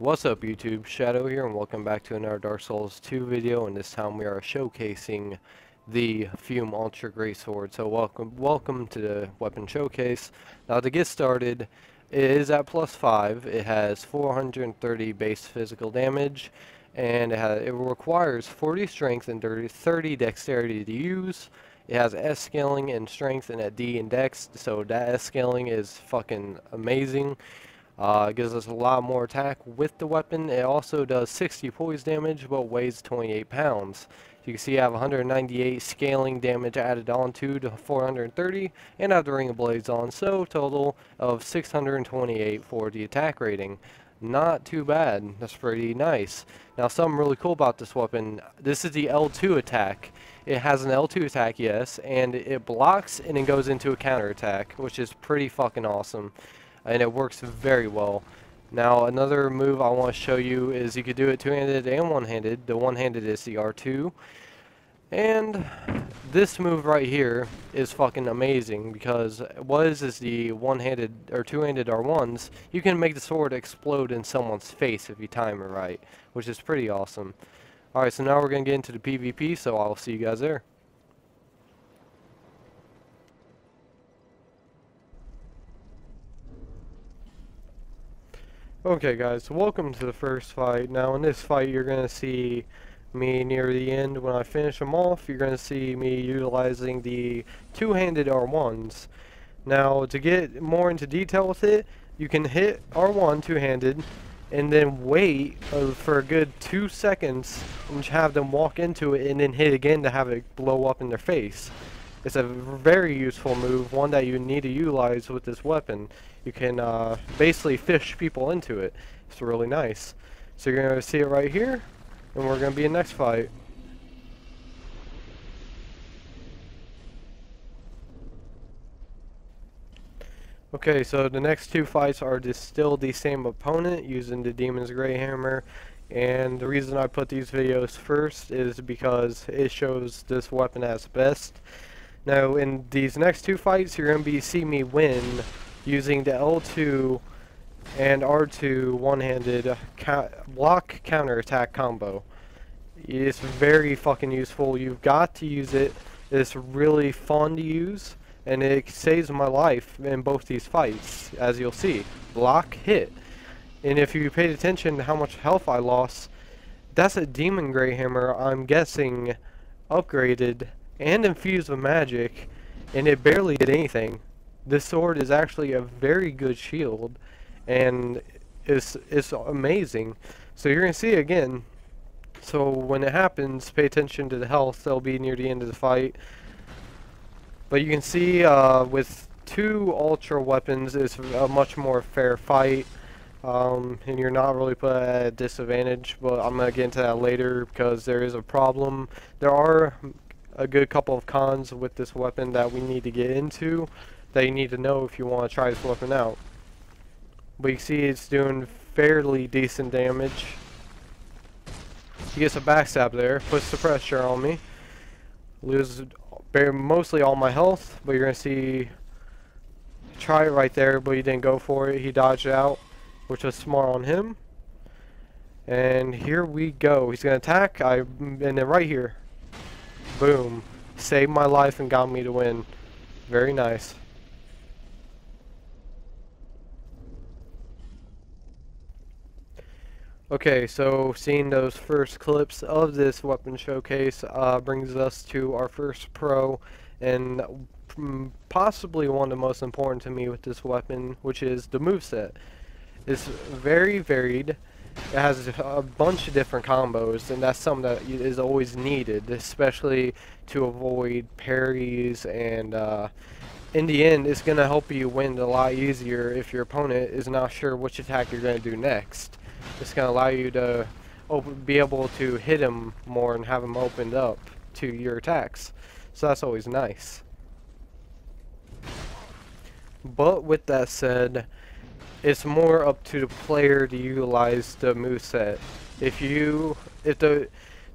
What's up YouTube, Shadow here, and welcome back to another Dark Souls 2 video, and this time we are showcasing the Fume Ultra Greatsword. So welcome to the weapon showcase. Now to get started, it is at +5, it has 430 base physical damage, and it requires 40 strength and 30 dexterity to use. It has S scaling and strength and a D in dex, so that S scaling is fucking amazing. It gives us a lot more attack with the weapon. It also does 60 poise damage, but weighs 28 pounds. You can see I have 198 scaling damage added on to 430, and I have the Ring of Blades on, so total of 628 for the attack rating. Not too bad. That's pretty nice. Now, something really cool about this weapon, this is the L2 attack. It has an L2 attack, yes, and it blocks and it goes into a counter attack, which is pretty fucking awesome. And it works very well. Now another move I want to show you is you could do it two-handed and one-handed. The one-handed is the R2. And this move right here is fucking amazing because what is the one-handed or two-handed R1s, you can make the sword explode in someone's face if you time it right, which is pretty awesome. Alright, so now we're going to get into the PvP, so I'll see you guys there. Okay guys, so welcome to the first fight. Now in this fight you're going to see me near the end. When I finish them off, you're going to see me utilizing the two-handed R1s. Now to get more into detail with it, you can hit R1 two-handed and then wait for a good 2 seconds and have them walk into it and then hit again to have it blow up in their face. It's a very useful move, one that you need to utilize with this weapon. You can basically fish people into it. It's really nice. So you're going to see it right here, and we're going to be in the next fight. Okay, so the next two fights are still the same opponent using the Demon's Grey Hammer. And the reason I put these videos first is because it shows this weapon as best. Now in these next two fights you're going to see me win using the L2 and R2 one-handed block counter attack combo. It's very fucking useful. You've got to use it. It's really fun to use and it saves my life in both these fights, as you'll see. Block, hit. And if you paid attention to how much health I lost, that's a Demon Grey Hammer, I'm guessing upgraded and infused with magic, and it barely did anything. This sword is actually a very good shield, and it's amazing. So you're going to see it again. So when it happens, pay attention to the health. They'll be near the end of the fight. But you can see with two ultra weapons, it's a much more fair fight. And you're not really put at a disadvantage, but I'm going to get into that later because there is a problem. There are a good couple of cons with this weapon that we need to get into that you need to know if you want to try this weapon out. But you see it's doing fairly decent damage. He gets a backstab there, puts the pressure on me, loses mostly all my health, but you're going to see try it right there, but he didn't go for it. He dodged out, which was smart on him. And here we go. He's going to attack, and then right here, boom. Saved my life and got me to win. Very nice. Okay, so seeing those first clips of this weapon showcase brings us to our first pro, and possibly one of the most important to me with this weapon, which is the moveset. It's very varied. It has a bunch of different combos, and that's something that is always needed, especially to avoid parries, and in the end it's going to help you win a lot easier if your opponent is not sure which attack you're going to do next. It's going to allow you to be able to hit him more and have him opened up to your attacks, so that's always nice. But with that said, it's more up to the player to utilize the moveset. If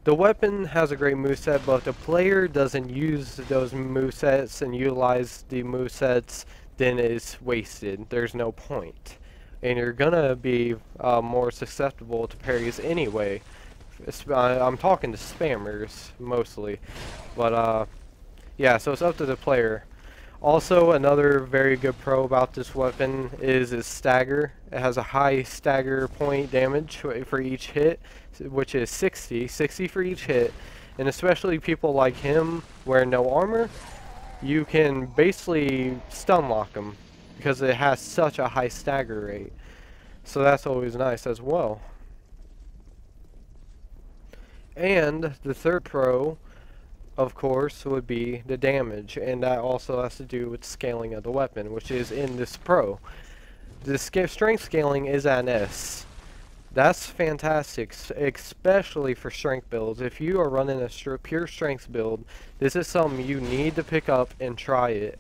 the weapon has a great moveset, but if the player doesn't use those movesets and utilize the movesets, then it's wasted. There's no point. and you're gonna be more susceptible to parries anyway. I'm talking to spammers mostly, but yeah, so it's up to the player. Also, another very good pro about this weapon is its stagger. It has a high stagger point damage for each hit, which is 60 for each hit. And especially people like him, wearing no armor, you can basically stun lock him because it has such a high stagger rate. So that's always nice as well. And the third pro, of course, would be the damage, and that also has to do with scaling of the weapon, which is in this pro. The strength scaling is at an S. That's fantastic, especially for strength builds. If you are running a pure strength build, this is something you need to pick up and try it.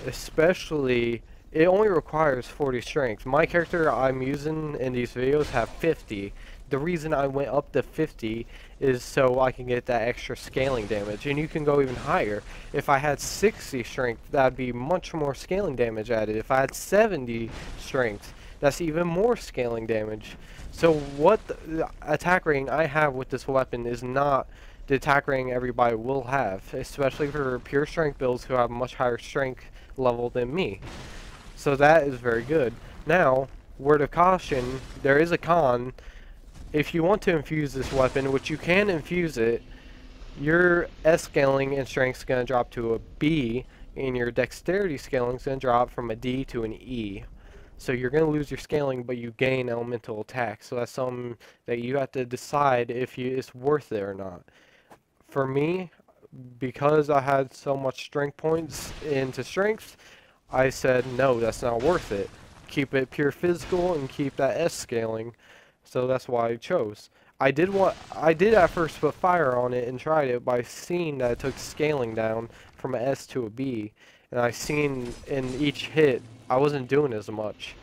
Especially, it only requires 40 strength. My character I'm using in these videos have 50. The reason I went up to 50 is so I can get that extra scaling damage, and you can go even higher. If I had 60 strength, that'd be much more scaling damage added. If I had 70 strength, that's even more scaling damage. So what the attack rating I have with this weapon is not the attack rating everybody will have, especially for pure strength builds who have much higher strength level than me. So that is very good. Now, word of caution, there is a con. If you want to infuse this weapon, which you can infuse it, your S scaling and strength is going to drop to a B, and your dexterity scaling is going to drop from a D to an E. So you're going to lose your scaling, but you gain elemental attack. So that's something that you have to decide if it's worth it or not. For me, because I had so much strength points into strength, I said, no, that's not worth it. Keep it pure physical and keep that S scaling. So that's why I chose. I did at first put fire on it and tried it by seeing that it took scaling down from an S to a B. And I seen in each hit, I wasn't doing as much.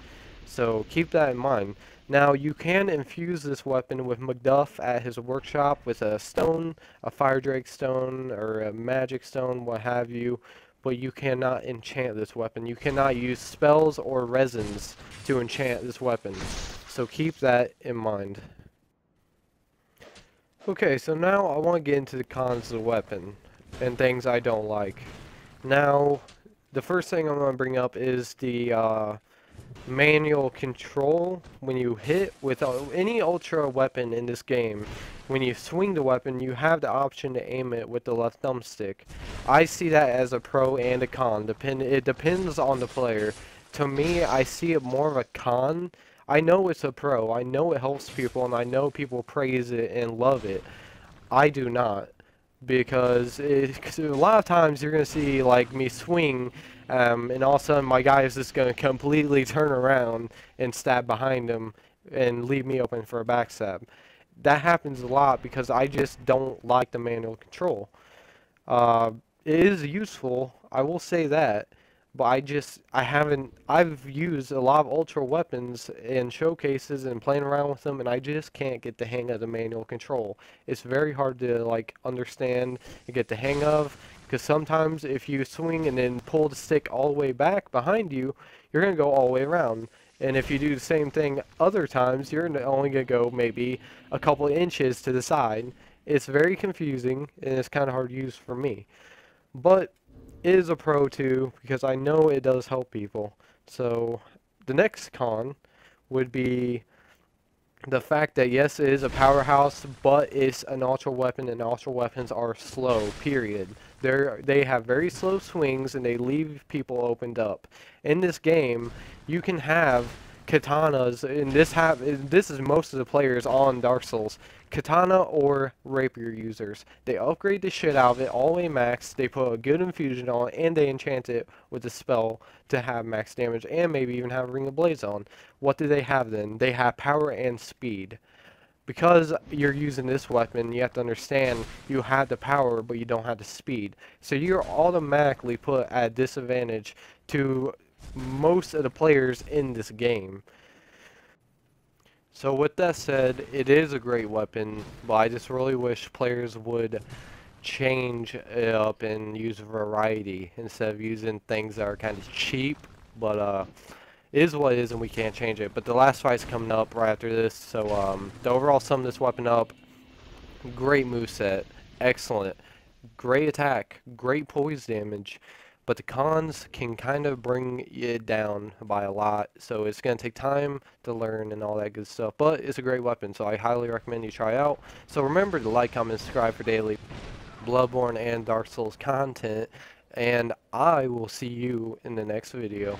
So keep that in mind. Now you can infuse this weapon with Macduff at his workshop with a stone, a fire drake stone, or a magic stone, what have you. But you cannot enchant this weapon. You cannot use spells or resins to enchant this weapon. So keep that in mind. Okay, so now I want to get into the cons of the weapon and things I don't like. Now, the first thing I'm going to bring up is the manual control when you hit with any ultra weapon in this game. When you swing the weapon, you have the option to aim it with the left thumbstick. I see that as a pro and a con. It depends on the player. To me, I see it more of a con. I know it's a pro. I know it helps people, and I know people praise it and love it. I do not. Because a lot of times you're going to see like me swing and all of a sudden my guy is just going to completely turn around and stab behind him and leave me open for a backstab. That happens a lot because I just don't like the manual control. It is useful, I will say that, but I've used a lot of ultra weapons in showcases and playing around with them, and I just can't get the hang of the manual control. It's very hard to like understand and get the hang of, because sometimes if you swing and then pull the stick all the way back behind you, you're going to go all the way around. And if you do the same thing other times, you're only going to go maybe a couple of inches to the side. It's very confusing, and it's kind of hard to use for me. But it is a pro too, because I know it does help people. So the next con would be the fact that yes, it is a powerhouse, but it's an ultra weapon, and ultra weapons are slow, period. They have very slow swings, and they leave people opened up. In this game, you can have katanas, and this is most of the players on Dark Souls, katana or rapier users. They upgrade the shit out of it all the way max, they put a good infusion on it, and they enchant it with a spell to have max damage, and maybe even have Ring of Blades on. What do they have then? They have power and speed. Because you're using this weapon, you have to understand you have the power, but you don't have the speed. So you're automatically put at a disadvantage to most of the players in this game. So with that said, it is a great weapon, but I just really wish players would change it up and use variety instead of using things that are kind of cheap, but is what it is and we can't change it. But the last fight's coming up right after this, so the overall sum of this weapon up, great moveset, excellent, great attack, great poise damage, but the cons can kind of bring it down by a lot, so it's going to take time to learn and all that good stuff, but it's a great weapon, so I highly recommend you try out. So remember to like, comment, subscribe for daily Bloodborne and Dark Souls content, and I will see you in the next video.